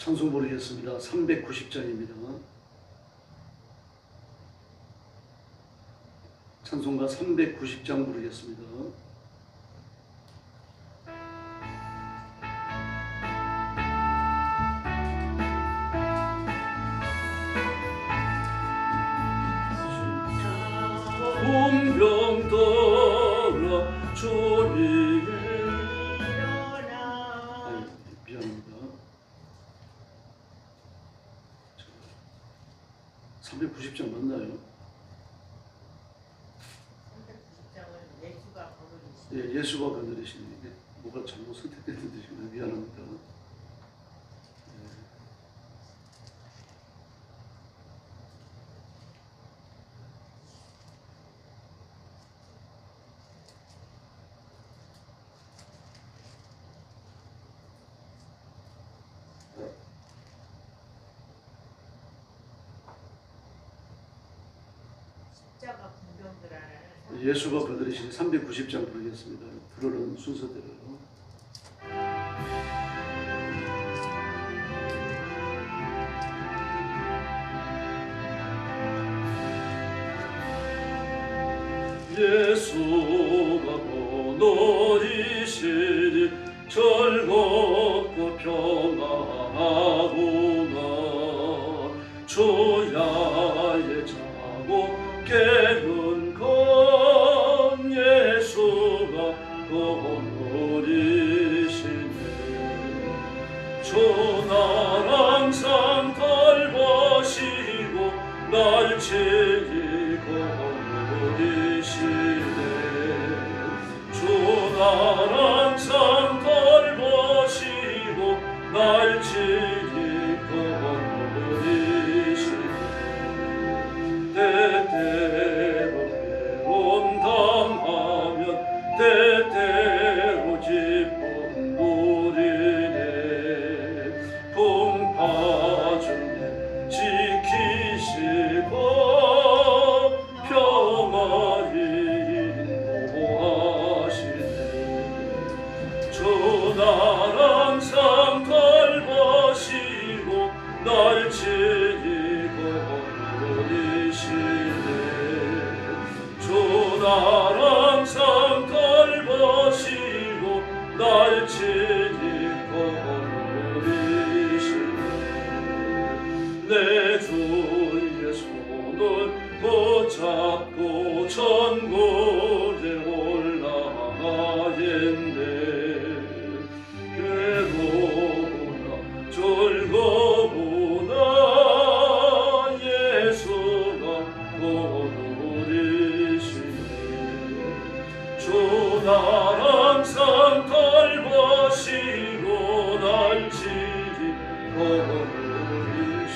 찬송 부르겠습니다. 390장입니다. 찬송가 390장 부르겠습니다. 운병더러 주님 일어나. 미안합니다. 390장 맞나요? 390장은 예수가 거느리시는. 예, 예수가 거느리시는 게 뭐가 잘못 선택됐는데 지금 미안합니다. 십자가 분병들 안에 예수가 거느리신 390장 부르겠습니다. 부르는 순서대로. 예수가 거느리시니 즐겁고 평안하구나. 주야의 자고 깨는 건 예수가 거느리시네. 주 날 항상 돌보시고 날 지키고 거느리시네. 주 날 항상 돌보시고 날 지키고 거느리시네. 때때로 괴로움 당하면 때때로 기쁨 누리네. 풍파중에 지키시고 평안히 인도하시네. 주 날 항상 돌보시고 날 지키고 거느리시네. 주 날 항상 돌보시고 날 지키고 거느리시네. 내 주의 손을 붙잡고 천국에 올라가겠네. 괴로우나 즐거우나 예수가 거느리시네. 주 날 항상 돌보시고 날 지키고 거느리시네.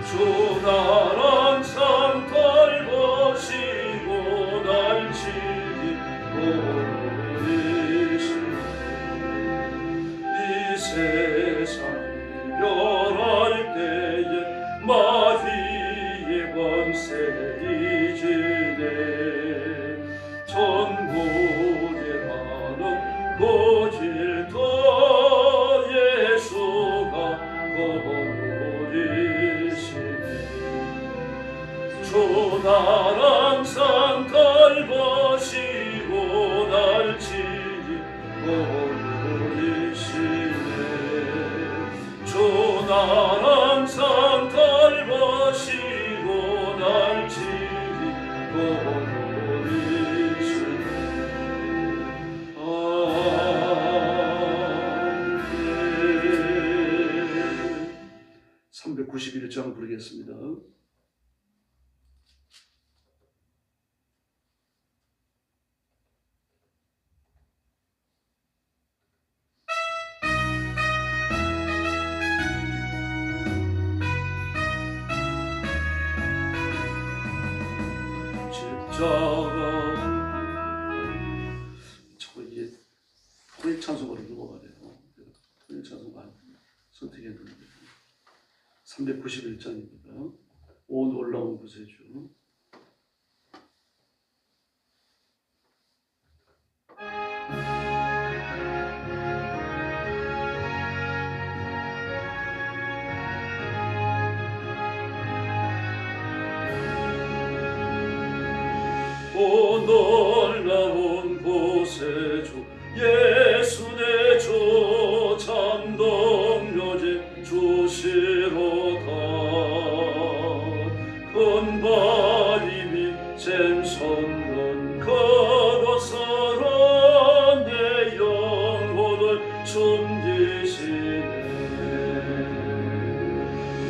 주 날 항상 돌보시고 날 지키고 거느리시네. 이 세상이 변할 때에 마귀의 권세 이지네. 천국에 가는 그 길도 예수가 거느리시네. 주 날 항상 돌보시고 날 지키고 거느리시네. 주 날 항상 돌보시고 날 지키고 거느리시네. 아멘. 391장 부르겠습니다. 저거 이게 통일 찬송가로 넘어가네요. 통일 찬송가 선택했는데 391장입니다. 오 놀라운 구세주. 곳에 주 예수 내 주 참동묘지 주시로다. 큰 바위미 샘선은 그곳으로 내 영혼을 숨기시네.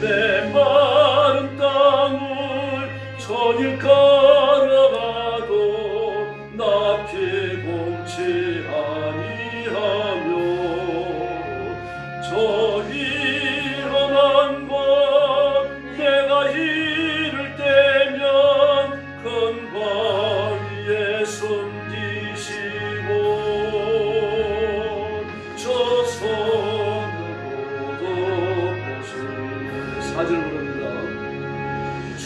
내 마른 땅을 천일 걸어가도 나 피곤치 아니하며 저 위험한 곳 내가 이를 때면 큰 바위에 숨기시고 저 손으로도 보시네. 사절 부릅니다. 주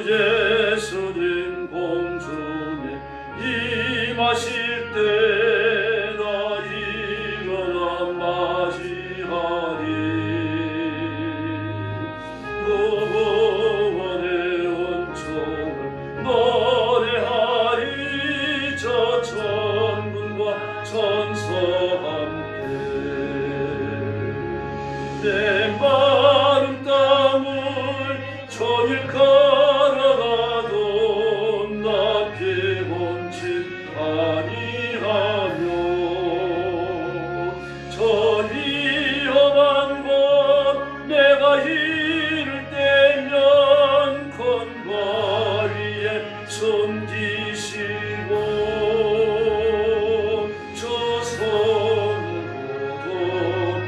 예수님 공중에 임하실 때 나 일어나 맞이하리. 그 구원의 은총을 노래하리. 저 천군과 천사 함께 내 마른 땅을 천일 걸어가도 나 피곤치 아니하며 저 위험한 곳 내가 이를 때면 큰 바위에 숨기시고 저 손으로도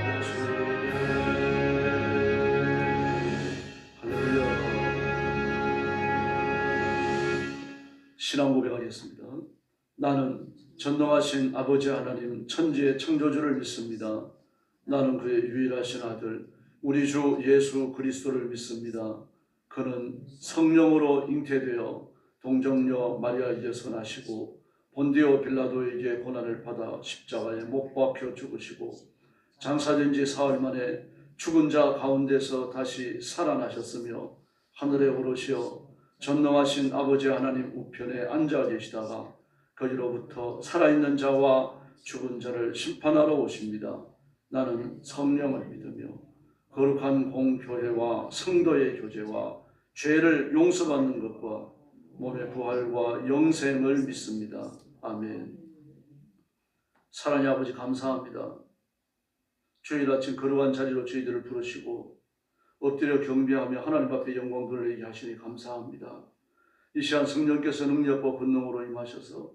보시네. 할렐루야. 신앙 고백하겠습니다. 나는 전능하신 아버지 하나님 천지의 창조주를 믿습니다. 나는 그의 유일하신 아들 우리 주 예수 그리스도를 믿습니다. 그는 성령으로 잉태되어 동정녀 마리아에게서 나시고 본디오 빌라도에게 고난을 받아 십자가에 못 박혀 죽으시고 장사된 지 사흘 만에 죽은 자 가운데서 다시 살아나셨으며 하늘에 오르시어 전능하신 아버지 하나님 우편에 앉아 계시다가 거기로부터 살아있는 자와 죽은 자를 심판하러 오십니다. 나는 성령을 믿으며 거룩한 공교회와 성도의 교제와 죄를 용서받는 것과 몸의 부활과 영생을 믿습니다. 아멘. 사랑의 아버지 감사합니다. 주일 아침 거룩한 자리로 저희들을 부르시고 엎드려 경배하며 하나님 앞에 영광 돌리게 하시니 감사합니다. 이 시간 성령께서 능력과 권능으로 임하셔서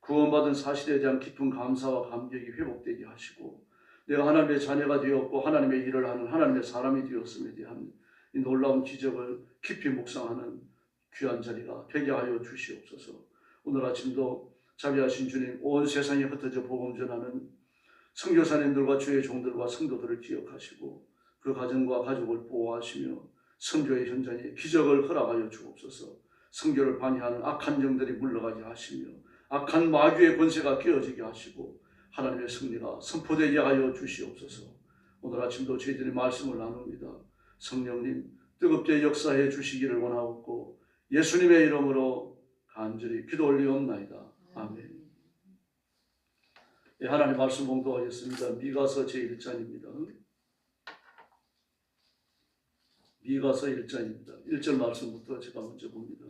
구원받은 사실에 대한 깊은 감사와 감격이 회복되게 하시고 내가 하나님의 자녀가 되었고 하나님의 일을 하는 하나님의 사람이 되었음에 대한 이 놀라운 기적을 깊이 묵상하는 귀한 자리가 되게 하여 주시옵소서. 오늘 아침도 자비하신 주님 온 세상에 흩어져 복음 전하는 선교사님들과 주의 종들과 성도들을 기억하시고 그 가정과 가족을 보호하시며 선교의 현장에 기적을 허락하여 주옵소서. 선교를 반대하는 악한 영들이 물러가게 하시며 악한 마귀의 권세가 깨어지게 하시고 하나님의 승리가 선포되게 하여 주시옵소서. 오늘 아침도 저희들이 말씀을 나눕니다. 성령님 뜨겁게 역사해 주시기를 원하옵고 예수님의 이름으로 간절히 기도 올리옵나이다. 아멘. 예, 하나님 말씀 봉독하겠습니다. 미가서 제1장입니다. 미가서 1장입니다. 1절 말씀부터 제가 먼저 봅니다.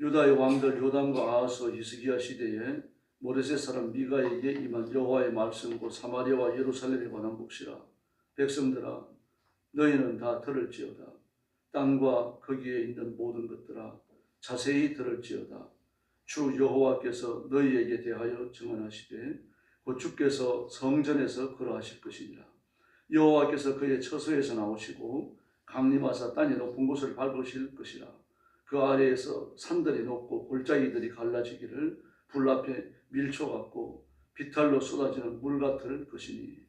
유다의 왕들 요담과 아하스 히스기야 시대에 모레셋 사람 미가에게 임한 여호와의 말씀 곧 사마리아와 예루살렘에 관한 묵시라. 백성들아 너희는 다 들을지어다. 땅과 거기에 있는 모든 것들아 자세히 들을지어다. 주 여호와께서 너희에게 대하여 증언하시되 곧 주께서 성전에서 걸어하실 것이니라. 여호와께서 그의 처소에서 나오시고 강림하사 땅의 높은 곳을 밟으실 것이라. 그 아래에서 산들이 높고 골짜기들이 갈라지기를 불 앞에 밀초 같고 비탈로 쏟아지는 물 같을 것이니.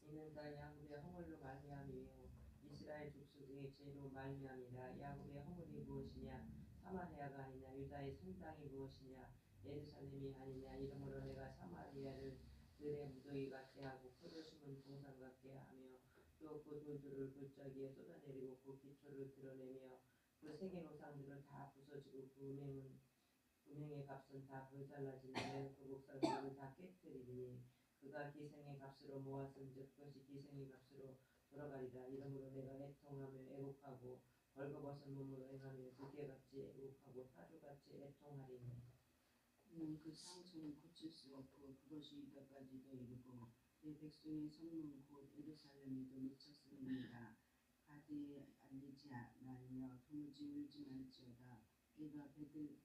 이는 다 야곱의 허물로 말미암이요 이스라엘 족속의 죄로 말미암이라. 야곱의 허물이 무엇이냐? 사마리아가 아니냐? 유다의 산 땅이 무엇이냐? 예루살렘이 아니냐? 이러므로 내가 사마리아를 들의 무더기 같게 하고 포도 심은 동산 같게 하며 또 그 돌들을 골짜기에 쏟아내리고 그 기초를 드러내며 그 세계 노상들을 다 부서지고 그 금행의 값은 다 불살라지는 그 목살들은 다 깨뜨리니 그가 기생의 값으로 모았은즉 그것이 기생의 값으로 돌아가리라. 이러므로 내가 애통하며 애곡하고 벌거벗은 몸으로 행하며 두께같이 애곡하고 타주같이 애통하리니. 그 상처는 고칠 수 없고 그것이 이때까지도 이르고 내 백성의 성문 곧 예루살렘에도 미쳤음이니라. 가드에 알리지 말며 도무지 울지 말지어다. 내가 베들레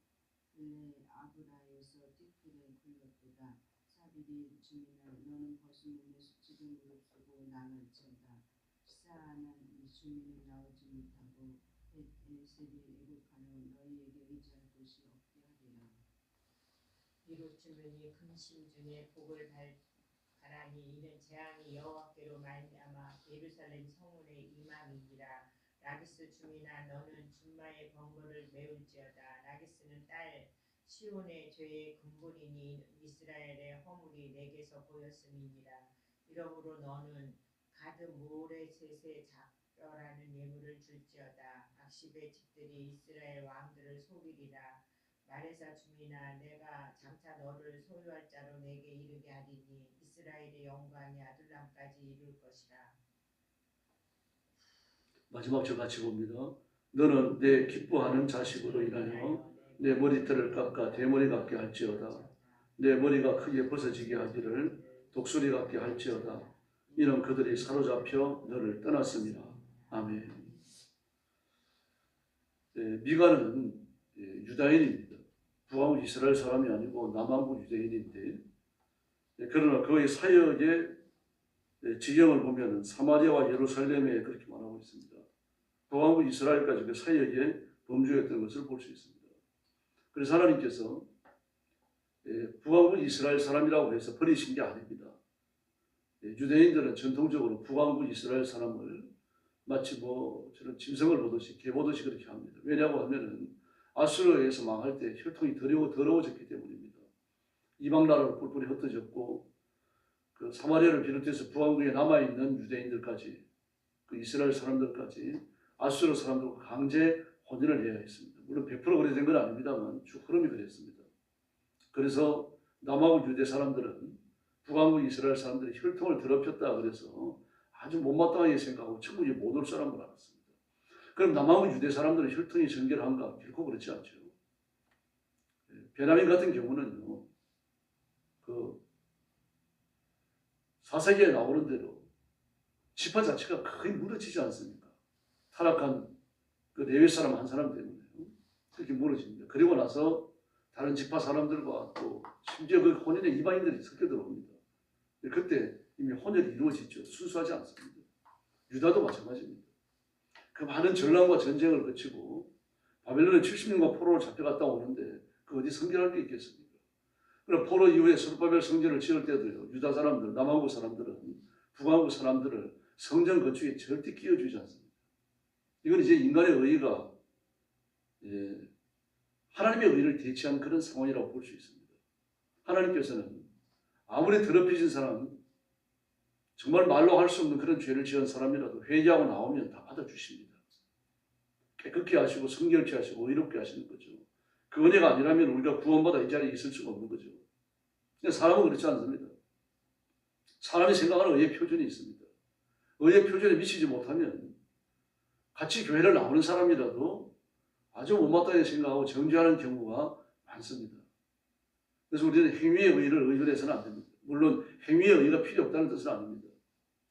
아브라에서 띠틀에 굴렀도다. 사비리 주민아 너는 벗은 몸에 수치를 무릅쓰고 나갈지어다. 치사하는 이 주민은 나오지 못하고 벳에셀이 애국하여 너희에게 의지할 곳이 없게 하리라. 비록 주민이 근심 중에 복을 바라니 이는 재앙이 여호와께로 말미암아 예루살렘 성문에 임함이니라. 라기스 주민아 너는 준마의 번거를 메울지어다. 라기스는 딸 시온의 죄의 근본이니 이스라엘의 허물이 내게서 보였음이니라. 이러므로 너는 가드 모레셋에 작별하는 예물을 줄지어다. 악십의 집들이 이스라엘 왕들을 속이리라. 마레사 주민아 내가 장차 너를 소유할 자로 내게 이르게 하리니 이스라엘의 영광이 아둘람까지 이룰 것이라. 마지막 절 같이 봅니다. 너는 내 기뻐하는 자식으로 인하여 내 머리털을 깎아 대머리 같게 할지어다. 내 머리가 크게 벗어지게 하기를 독수리 같게 할지어다. 이는 그들이 사로잡혀 너를 떠났습니다. 아멘. 미가는 유다인입니다. 북왕국 이스라엘 사람이 아니고 남왕국 유대인인데, 그러나 그의 사역의 지경을 보면 사마리아와 예루살렘에 그렇게 말하고 있습니다. 북왕국 이스라엘까지 그 사역에 범주였던 것을 볼 수 있습니다. 그래서 하나님께서 북왕국 이스라엘 사람이라고 해서 버리신 게 아닙니다. 유대인들은 전통적으로 북왕국 이스라엘 사람을 마치 저런 짐승을 보듯이 개 보듯이 그렇게 합니다. 왜냐고 하면은 아수르에서 망할 때 혈통이 더러워졌기 때문입니다. 이방 나라로 뿔뿔이 흩어졌고 그 사마리아를 비롯해서 북왕국에 남아 있는 유대인들까지 그 이스라엘 사람들까지 아수르 사람들과 강제 혼인을 해야 했습니다. 물론 100% 그래 된 건 아닙니다만 쭉 흐름이 그랬습니다. 그래서 남왕국 유대 사람들은 북왕국 이스라엘 사람들이 혈통을 더럽혔다 그래서 아주 못마땅하게 생각하고 천국에 못 올 사람을 알았습니다. 그럼 남왕국 유대 사람들은 혈통이 정결한가? 결코 그렇지 않죠. 베냐민 같은 경우는요, 그 사사기에 나오는 대로 지파 자체가 거의 무너지지 않습니까? 타락한 그 레위 사람 한 사람 때문에 그렇게 무너집니다. 그리고 나서 다른 지파 사람들과 또 심지어 그 혼인에 이방인들이 섞여 들어옵니다. 그때 이미 혼혈이 이루어지죠. 순수하지 않습니다. 유다도 마찬가지입니다. 그 많은 전랑과 전쟁을 거치고 바벨론에 70년간 포로로 잡혀갔다 오는데 그 어디 성결할 게 있겠습니까? 그럼 포로 이후에 스룹바벨 성전을 지을 때도요, 유다 사람들, 남왕국 사람들은 북왕국 사람들을 성전 건축에 절대 끼워주지 않습니다. 이건 이제 인간의 의의가 하나님의 의의를 대체한 그런 상황이라고 볼 수 있습니다. 하나님께서는 아무리 더럽혀진 사람, 정말 말로 할 수 없는 그런 죄를 지은 사람이라도 회개하고 나오면 다 받아주십니다. 깨끗게 하시고 성결케 하시고 의롭게 하시는 거죠. 그 은혜가 아니라면 우리가 구원받아 이 자리에 있을 수가 없는 거죠. 근데 사람은 그렇지 않습니다. 사람이 생각하는 의의 표준이 있습니다. 의의 표준에 미치지 못하면 같이 교회를 나오는 사람이라도 아주 못마땅하게 생각하고 정죄하는 경우가 많습니다. 그래서 우리는 행위의 의의를 의존해서는 안 됩니다. 물론 행위의 의의가 필요 없다는 뜻은 아닙니다.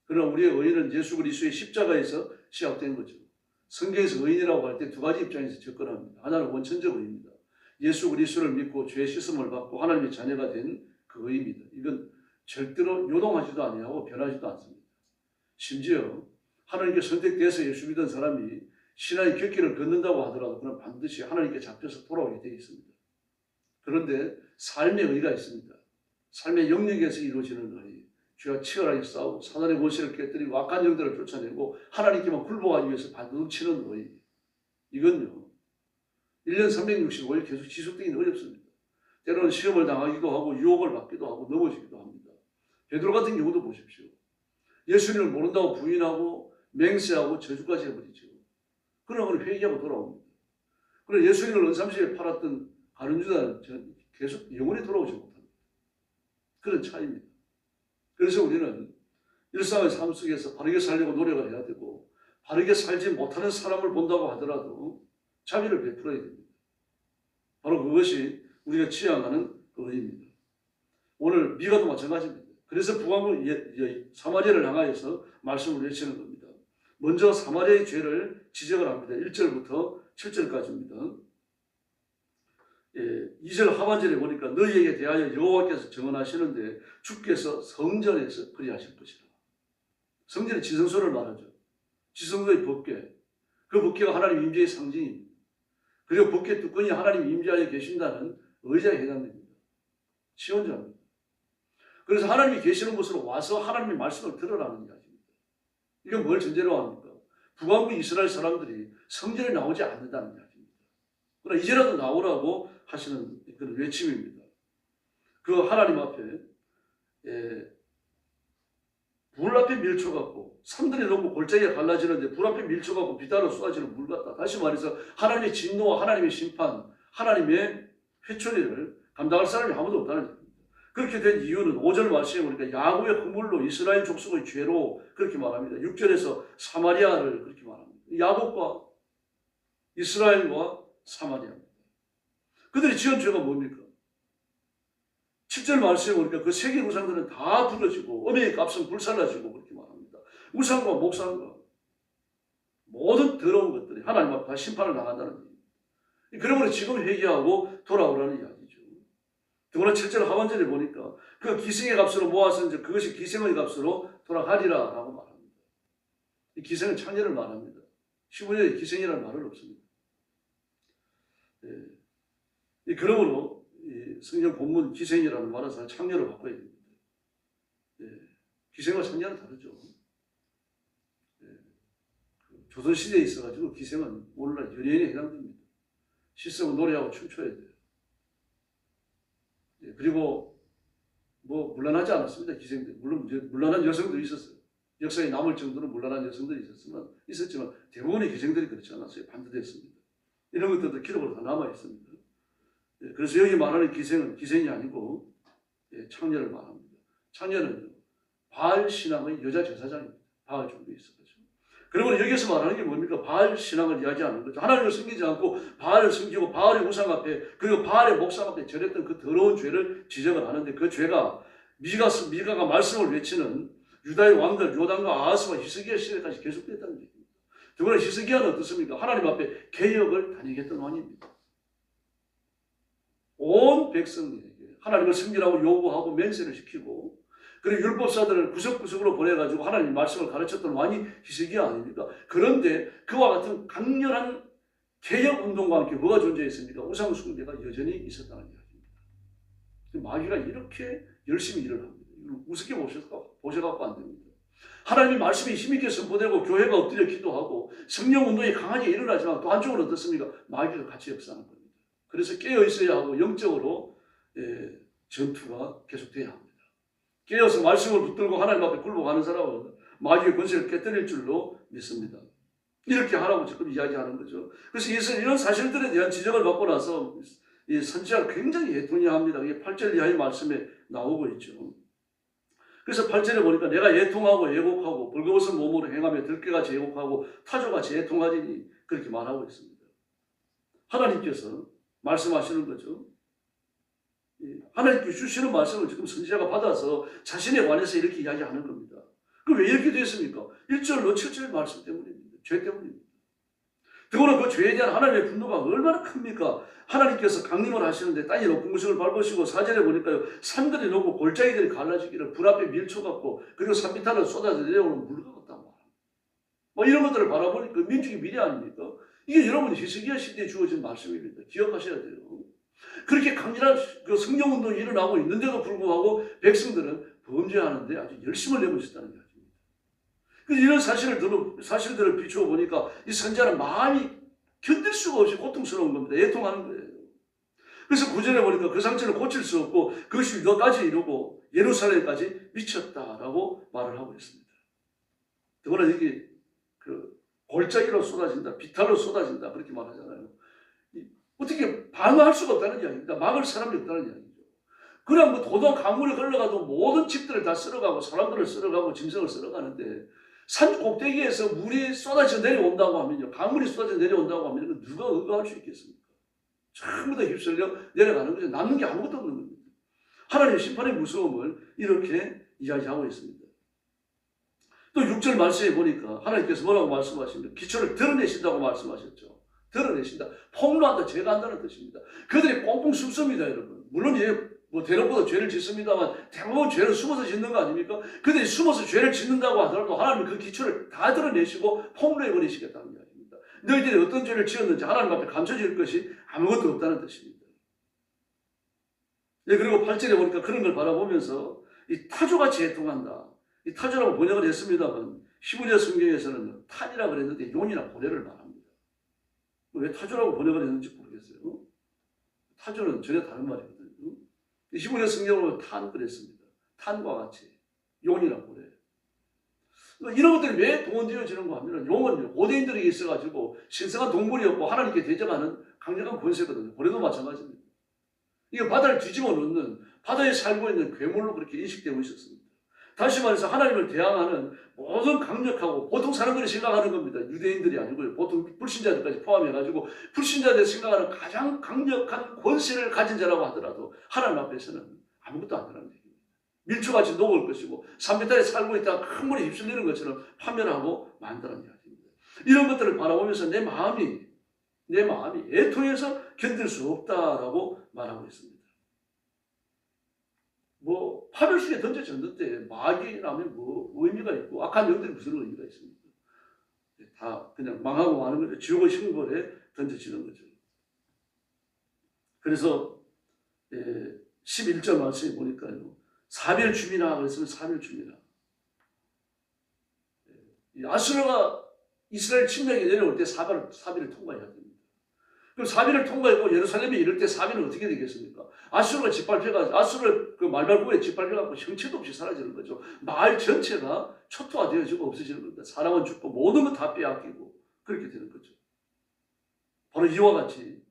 그러나 우리의 의의는 예수 그리스도의 십자가에서 시작된 거죠. 성경에서 의인이라고 할 때 두 가지 입장에서 접근합니다. 하나는 원천적 의의입니다. 예수 그리스도를 믿고 죄 씻음을 받고 하나님의 자녀가 된 그 의의입니다. 이건 절대로 요동하지도 아니하고 변하지도 않습니다. 심지어 하나님께 선택돼서 예수 믿은 사람이 신앙의 곁길을 걷는다고 하더라도 그는 반드시 하나님께 잡혀서 돌아오게 되어 있습니다. 그런데 삶의 의의가 있습니다. 삶의 영역에서 이루어지는 의의. 죄와 치열하게 싸우고 사단의 권세를 깨뜨리고 악한 영들을 쫓아내고 하나님께만 굴복하기 위해서 발버둥 치는 의의. 이건요, 1년 365일 계속 지속되기는 어렵습니다. 때로는 시험을 당하기도 하고 유혹을 받기도 하고 넘어지기도 합니다. 베드로 같은 경우도 보십시오. 예수님을 모른다고 부인하고 맹세하고 저주까지 해버리죠. 그러나 그는 회개하고 돌아옵니다. 그리고 예수님을 은삼시에 팔았던 가룟 유다는 계속 영원히 돌아오지 못합니다. 그런 차이입니다. 그래서 우리는 일상의 삶 속에서 바르게 살려고 노력을 해야 되고 바르게 살지 못하는 사람을 본다고 하더라도 자비를 베풀어야 됩니다. 바로 그것이 우리가 지향하는 의입니다. 오늘 미가도 마찬가지입니다. 그래서 북왕국 사마리아를 향하여서 말씀을 외치는 겁니다. 먼저 사마리아의 죄를 지적을 합니다. 1절부터 7절까지입니다. 2절 하반절에 보니까 너희에게 대하여 여호와께서 증언하시는데 주께서 성전에서 그리하실 것이라. 성전의 지성소를 말하죠. 지성소의 법궤. 그 법궤가 하나님 임재의 상징입니다. 그리고 법궤 뚜껑이 하나님 임재하에 계신다는 의자에 해당됩니다. 시온자입니다. 그래서 하나님이 계시는 곳으로 와서 하나님의 말씀을 들으라는 이야기입니다. 이게 뭘 전제로 합니까? 북왕국 이스라엘 사람들이 성전에 나오지 않는다는 이야기입니다. 그러나 이제라도 나오라고 하시는 그런 외침입니다. 그 하나님 앞에 불 앞에 밀쳐갖고 산들이 넘고 골짜기가 갈라지는데 불 앞에 밀쳐갖고 비단으로 쏟아지는 물 같다. 다시 말해서 하나님의 진노와 하나님의 심판, 하나님의 회초리를 감당할 사람이 아무도 없다는 얘기입니다. 그렇게 된 이유는 5절 말씀에 보니까 야곱의 허물로 이스라엘 족속의 죄로 그렇게 말합니다. 6절에서 사마리아를 그렇게 말합니다. 야곱과 이스라엘과 사마리아입니다. 그들이 지은 죄가 뭡니까? 7절 말씀에 보니까 그 세계 우상들은 다 부러지고 어미의 값은 불살라지고 그렇게 말합니다. 우상과 목상과 모든 더러운 것들이 하나님 앞에 다 심판을 당한다는 얘기입니다. 그러므로 지금 회개하고 돌아오라는 이야기죠. 더구나 7절 하반절에 보니까 그 기생의 값으로 모아서 이제 그것이 기생의 값으로 돌아가리라 라고 말합니다. 이 기생은 창녀를 말합니다. 15절에 기생이라는 말은 없습니다. 그러므로 성경 본문 기생이라는 말은 창녀로 바꿔야 됩니다. 기생과 창녀는 다르죠. 조선시대에 있어가지고 기생은 오늘날 연예인에 해당됩니다. 시성은 노래하고 춤춰야 돼요. 그리고 뭐 물란하지 않았습니다. 기생들. 물론 물란한 여성도 있었어요. 역사에 남을 정도로 물란한 여성들이 있었지만 대부분의 기생들이 그렇지 않았어요. 반대됐습니다. 이런 것들도 기록으로 다 남아 있습니다. 그래서 여기 말하는 기생은 기생이 아니고 창녀를 말합니다. 창녀는 바알 신앙의 여자 제사장입니다. 바알 종교에 있어가지고. 그리고 여기서 말하는 게 뭡니까? 바알 신앙을 이야기하는 거죠. 하나님을 섬기지 않고 바알을 섬기고 바알의 우상 앞에 그리고 바알의 목상 앞에 절했던 그 더러운 죄를 지적을 하는데 그 죄가 미가가 말씀을 외치는 유다의 왕들 요담과 아하스와 히스기야 시대까지 계속됐다는 얘기입니다. 더구나 히스기야는 어떻습니까? 하나님 앞에 개혁을 다니겠던 왕입니다. 온 백성에게 하나님을 섬기라고 요구하고 맹세를 시키고 그리고 율법사들을 구석구석으로 보내가지고 하나님 말씀을 가르쳤던 왕이 히스기야 아닙니까? 그런데 그와 같은 강렬한 개혁운동과 함께 뭐가 존재했습니까? 우상숭배가 여전히 있었다는 이야기입니다. 마귀가 이렇게 열심히 일을 합니다. 우습게 보셔갖고 안 됩니다. 하나님의 말씀이 힘있게 선포되고 교회가 엎드려 기도하고 성령운동이 강하게 일어나지만 또 한쪽으로 어떻습니까? 마귀가 같이 역사하는 겁니다. 그래서 깨어 있어야 하고 영적으로 전투가 계속돼야 합니다. 깨어서 말씀을 붙들고 하나님 앞에 굴복하는 사람은 마귀의 권세를 깨뜨릴 줄로 믿습니다. 이렇게 하라고 지금 이야기하는 거죠. 그래서 이런 사실들에 대한 지적을 받고 나서 이 선지자가 굉장히 애통해합니다. 이게 8절 이하의 말씀에 나오고 있죠. 그래서 8절에 보니까 내가 애통하고 애곡하고 벌거벗은 몸으로 행하며 들깨같이 애곡하고 타조같이 애통하리니 그렇게 말하고 있습니다. 하나님께서 말씀하시는 거죠. 하나님께 주시는 말씀을 지금 선지자가 받아서 자신에 관해서 이렇게 이야기하는 겁니다. 그럼 왜 이렇게 됐습니까? 1절로 7절 말씀 때문입니다. 죄 때문입니다. 더구나 그 죄에 대한 하나님의 분노가 얼마나 큽니까? 하나님께서 강림을 하시는데 땅이 높은 구석을 밟으시고 4절에 보니까요. 산들이 높고 골짜기들이 갈라지기를 불 앞에 밀쳐갖고 그리고 산비탈을 쏟아져 내려오는 물과 같다고 말합니다. 뭐 이런 것들을 바라보니까 민중의 미래 아닙니까? 이게 여러분이 히스기야 시대에 주어진 말씀입니다. 기억하셔야 돼요. 그렇게 강렬한 그 성령운동이 일어나고 있는데도 불구하고 백성들은 범죄하는데 아주 열심을 내고 있었다는 이야기입니다. 그래서 이런 사실들을 비추어 보니까 이 선지자는 마음이 견딜 수가 없이 고통스러운 겁니다. 애통하는 거예요. 그래서 9절에 보니까 그 상처를 고칠 수 없고 그것이 너까지 이루고 예루살렘까지 미쳤다라고 말을 하고 있습니다. 더구나 이게 그 골짜기로 쏟아진다, 비탈로 쏟아진다 그렇게 말하잖아요. 어떻게 방어할 수가 없다는 이야기입니다. 막을 사람이 없다는 이야기죠. 그냥 뭐 도동 강물이 흘러가도 모든 집들을 다 쓸어가고 사람들을 쓸어가고 짐승을 쓸어가는데 산 꼭대기에서 물이 쏟아져 내려온다고 하면요. 강물이 쏟아져 내려온다고 하면 누가 의거할 수 있겠습니까? 전부 다 휩쓸려 내려가는 거죠. 남는 게 아무것도 없는 겁니다. 하나님의 심판의 무서움을 이렇게 이야기하고 있습니다. 또 6절 말씀에 보니까 하나님께서 뭐라고 말씀하십니까? 기초를 드러내신다고 말씀하셨죠. 드러내신다. 폭로한다, 제거한다는 뜻입니다. 그들이 꽁꽁 숨습니다, 여러분. 물론 뭐 대놓고도 죄를 짓습니다만 대부분 죄를 숨어서 짓는 거 아닙니까? 그들이 숨어서 죄를 짓는다고 하더라도 하나님은 그 기초를 다 드러내시고 폭로해버리시겠다는 이야기입니다. 너희들이 어떤 죄를 지었는지 하나님 앞에 감춰질 것이 아무것도 없다는 뜻입니다. 예, 그리고 8절에 보니까 그런 걸 바라보면서 이 타조같이 해통한다. 이 타조라고 번역을 했습니다만 히브리어 성경에서는 탄이라고 그랬는데 용이나 고래를 말합니다. 왜 타조라고 번역을 했는지 모르겠어요. 타조는 전혀 다른 말이거든요. 히브리어 성경으로 탄 그랬습니다. 탄과 같이 용이나 고래. 이런 것들이 왜 동원되어지는가 하면 용은 고대인들에게 있어가지고 신성한 동물이었고 하나님께 대적하는 강력한 권세거든요. 고래도 마찬가지입니다. 이게 바다를 뒤집어 놓는 바다에 살고 있는 괴물로 그렇게 인식되고 있었습니다. 다시 말해서 하나님을 대항하는 모든 강력하고 보통 사람들이 생각하는 겁니다. 유대인들이 아니고요. 보통 불신자들까지 포함해가지고 불신자들이 생각하는 가장 강력한 권세를 가진 자라고 하더라도 하나님 앞에서는 아무것도 안 되는 얘기입니다. 밀초같이 녹을 것이고 산비탈에 살고 있다가 큰 물에 휩쓸리는 것처럼 파멸하고 만다는 이야기입니다. 이런 것들을 바라보면서 내 마음이 애통해서 견딜 수 없다라고 말하고 있습니다. 뭐 파멸식에 던져졌는데 마귀라면 뭐 의미가 있고 악한 영들이 무슨 의미가 있습니까? 다 그냥 망하고 마는 거죠. 지옥의 형벌에 던져지는 거죠. 그래서 11절 말씀에 보니까요. 사별주미나 그랬으면 사별주미나. 아수르가 이스라엘 침략이 내려올 때 사별을 통과해야 됩니다. 그럼 사비를 통과했고 예루살렘에 이럴 때 사비는 어떻게 되겠습니까? 아수르가 짓밟혀가지고 아수르 그 말발구에 짓밟혀가지고 형체도 없이 사라지는 거죠. 마을 전체가 초토화되어지고 없어지는 겁니다. 사람은 죽고 모든 것 다 빼앗기고 그렇게 되는 거죠. 바로 이와 같이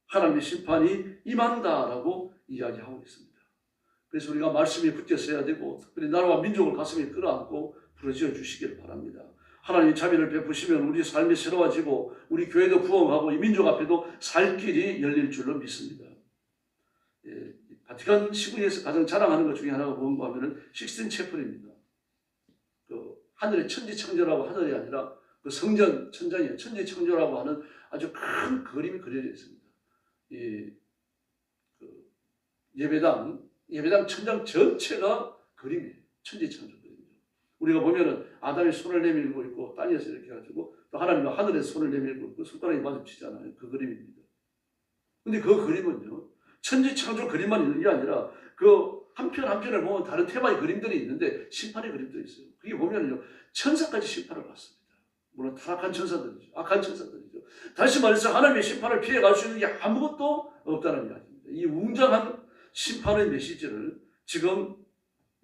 하나님의 심판이 임한다라고 이야기하고 있습니다. 그래서 우리가 말씀에 붙여 서야 되고 특별히 나라와 민족을 가슴에 끌어안고 부르짖어 주시기를 바랍니다. 하나님의 자비를 베푸시면 우리 삶이 새로워지고 우리 교회도 부흥하고 이 민족 앞에도 살 길이 열릴 줄로 믿습니다. 바티칸 시국에서 가장 자랑하는 것 중에 하나가 뭔가 하면은 식스틴 채플입니다. 그 하늘의 천지창조라고 하늘이 아니라 그 성전 천장에 천지창조라고 하는 아주 큰 그림이 그려져 있습니다. 그 예배당 천장 전체가 그림이에요. 천지창조. 우리가 보면은 아담이 손을 내밀고 있고 땅에서 이렇게 해가지고 또 하나님은 하늘에서 손을 내밀고 있고 손가락이 마주치잖아요. 그 그림입니다. 근데 그 그림은요. 천지창조 그림만 있는 게 아니라 그 한편 한편을 보면 다른 테마의 그림들이 있는데 심판의 그림도 있어요. 그게 보면요. 천사까지 심판을 받습니다. 물론 타락한 천사들이죠. 악한 천사들이죠. 다시 말해서 하나님의 심판을 피해갈 수 있는 게 아무것도 없다는 이야기입니다. 이 웅장한 심판의 메시지를 지금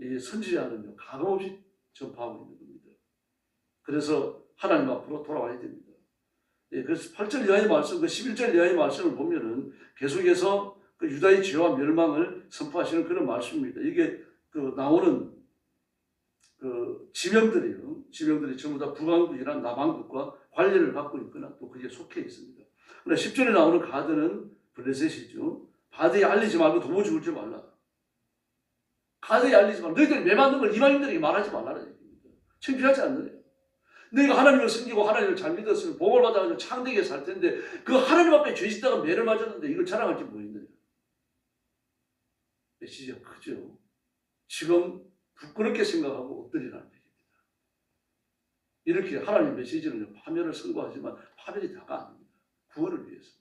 이 선지자는요. 가감없이 전파하고 있는 겁니다. 그래서 하나님 앞으로 돌아와야 됩니다. 그래서 8절 이하의 말씀, 그 11절 이하의 말씀을 보면은 계속해서 그 유다의 죄와 멸망을 선포하시는 그런 말씀입니다. 이게 그 나오는 그 지명들이요. 지명들이 전부 다 북왕국이나 남왕국과 관련을 갖고 있거나 또 그게 속해 있습니다. 그러나 10절에 나오는 가드는 블레셋이죠. 바드에 알리지 말고 도무 죽을지 말라. 가드에 알리지 말라. 너희들이 매 맞는 걸 이방인들에게 말하지 말라는 얘기입니다. 창피하지 않느냐. 너희가 하나님을 섬기고 하나님을 잘 믿었으면 복을 받아가지고 창대하게 살 텐데 그 하나님 앞에 죄 짓다가 매를 맞았는데 이걸 자랑할 게 뭐 있느냐. 메시지가 크죠. 지금 부끄럽게 생각하고 엎드리라는 얘기입니다. 이렇게 하나님의 메시지는 파멸을 선고하지만 파멸이 다가 아닙니다. 구원을 위해서입니다.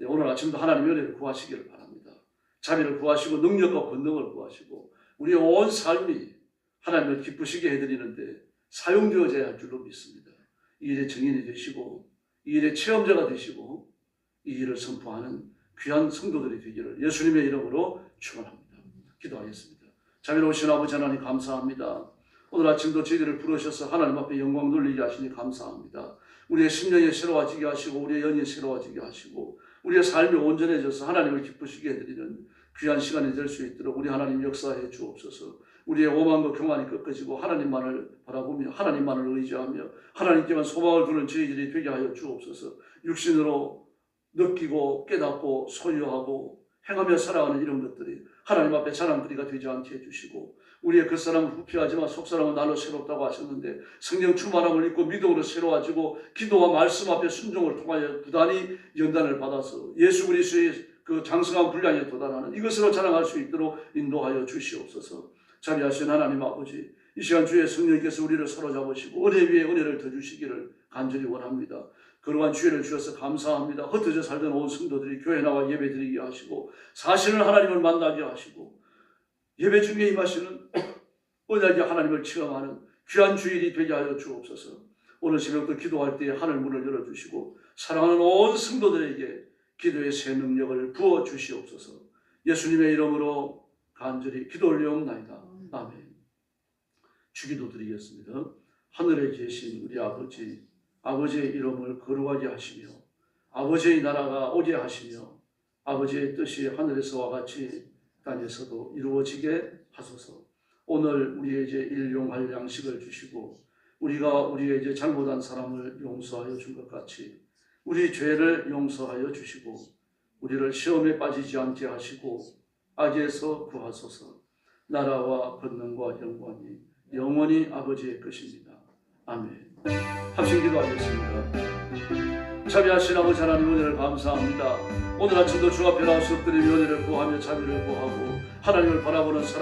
오늘 아침도 하나님의 은혜를 구하시기를 바랍니다. 자비를 구하시고 능력과 권능을 구하시고 우리의 온 삶이 하나님을 기쁘시게 해드리는데 사용되어져야 할 줄로 믿습니다. 이 일의 증인이 되시고 이 일의 체험자가 되시고 이 일을 선포하는 귀한 성도들이 되기를 예수님의 이름으로 축원합니다. 기도하겠습니다. 자비로우신 아버지 하나님 감사합니다. 오늘 아침도 저희들을 부르셔서 하나님 앞에 영광 돌리게 하시니 감사합니다. 우리의 심령이 새로워지게 하시고 우리의 영이 새로워지게 하시고 우리의 삶이 온전해져서 하나님을 기쁘시게 해드리는 귀한 시간이 될 수 있도록 우리 하나님 역사해 주옵소서. 우리의 오만과 교만이 꺾어지고 하나님만을 바라보며 하나님만을 의지하며 하나님께만 소망을 두는 저희들이 되게 하여 주옵소서. 육신으로 느끼고 깨닫고 소유하고 행하며 살아가는 이런 것들이 하나님 앞에 자랑거리가 되지 않게 해주시고, 우리의 겉사람은 후피하지만 속사람은 날로 새롭다고 하셨는데 성령 충만함을 입고 믿음으로 새로워지고 기도와 말씀 앞에 순종을 통하여 부단히 연단을 받아서 예수 그리스도의 그 장성한 분량에 도달하는 이것으로 자랑할 수 있도록 인도하여 주시옵소서. 자비하신 하나님 아버지, 이 시간 주의 성령께서 우리를 사로잡으시고 은혜 위에 은혜를 더 주시기를 간절히 원합니다. 그러한 기회를 주셔서 감사합니다. 흩어져 살던 온 성도들이 교회 나와 예배 드리게 하시고 사실은 하나님을 만나게 하시고 예배 중에 임하시는 언약의 하나님을 체험하는 귀한 주일이 되게 하여 주옵소서. 오늘 새벽도 기도할 때에 하늘 문을 열어주시고 사랑하는 온 성도들에게 기도의 새 능력을 부어 주시옵소서. 예수님의 이름으로 간절히 기도 올려옵나이다. 아멘. 주기도 드리겠습니다. 하늘에 계신 우리 아버지, 아버지의 이름을 거룩하게 하시며 아버지의 나라가 오게 하시며 아버지의 뜻이 하늘에서와 같이 땅에서도 이루어지게 하소서. 오늘 우리에게 일용할 양식을 주시고 우리가 우리에게 잘못한 사람을 용서하여 준 것 같이 우리 죄를 용서하여 주시고 우리를 시험에 빠지지 않게 하시고 악에서 구하소서. 나라와 권능과 영광이 영원히 아버지의 것입니다. 아멘. 합심 기도하겠습니다. 자비하신 아버지 하나님, 은혜를 감사합니다. 오늘 아침도 주 앞에 나와서 엎드리며 은혜를 구하며 자비를 구하고 하나님을 바라보는 사람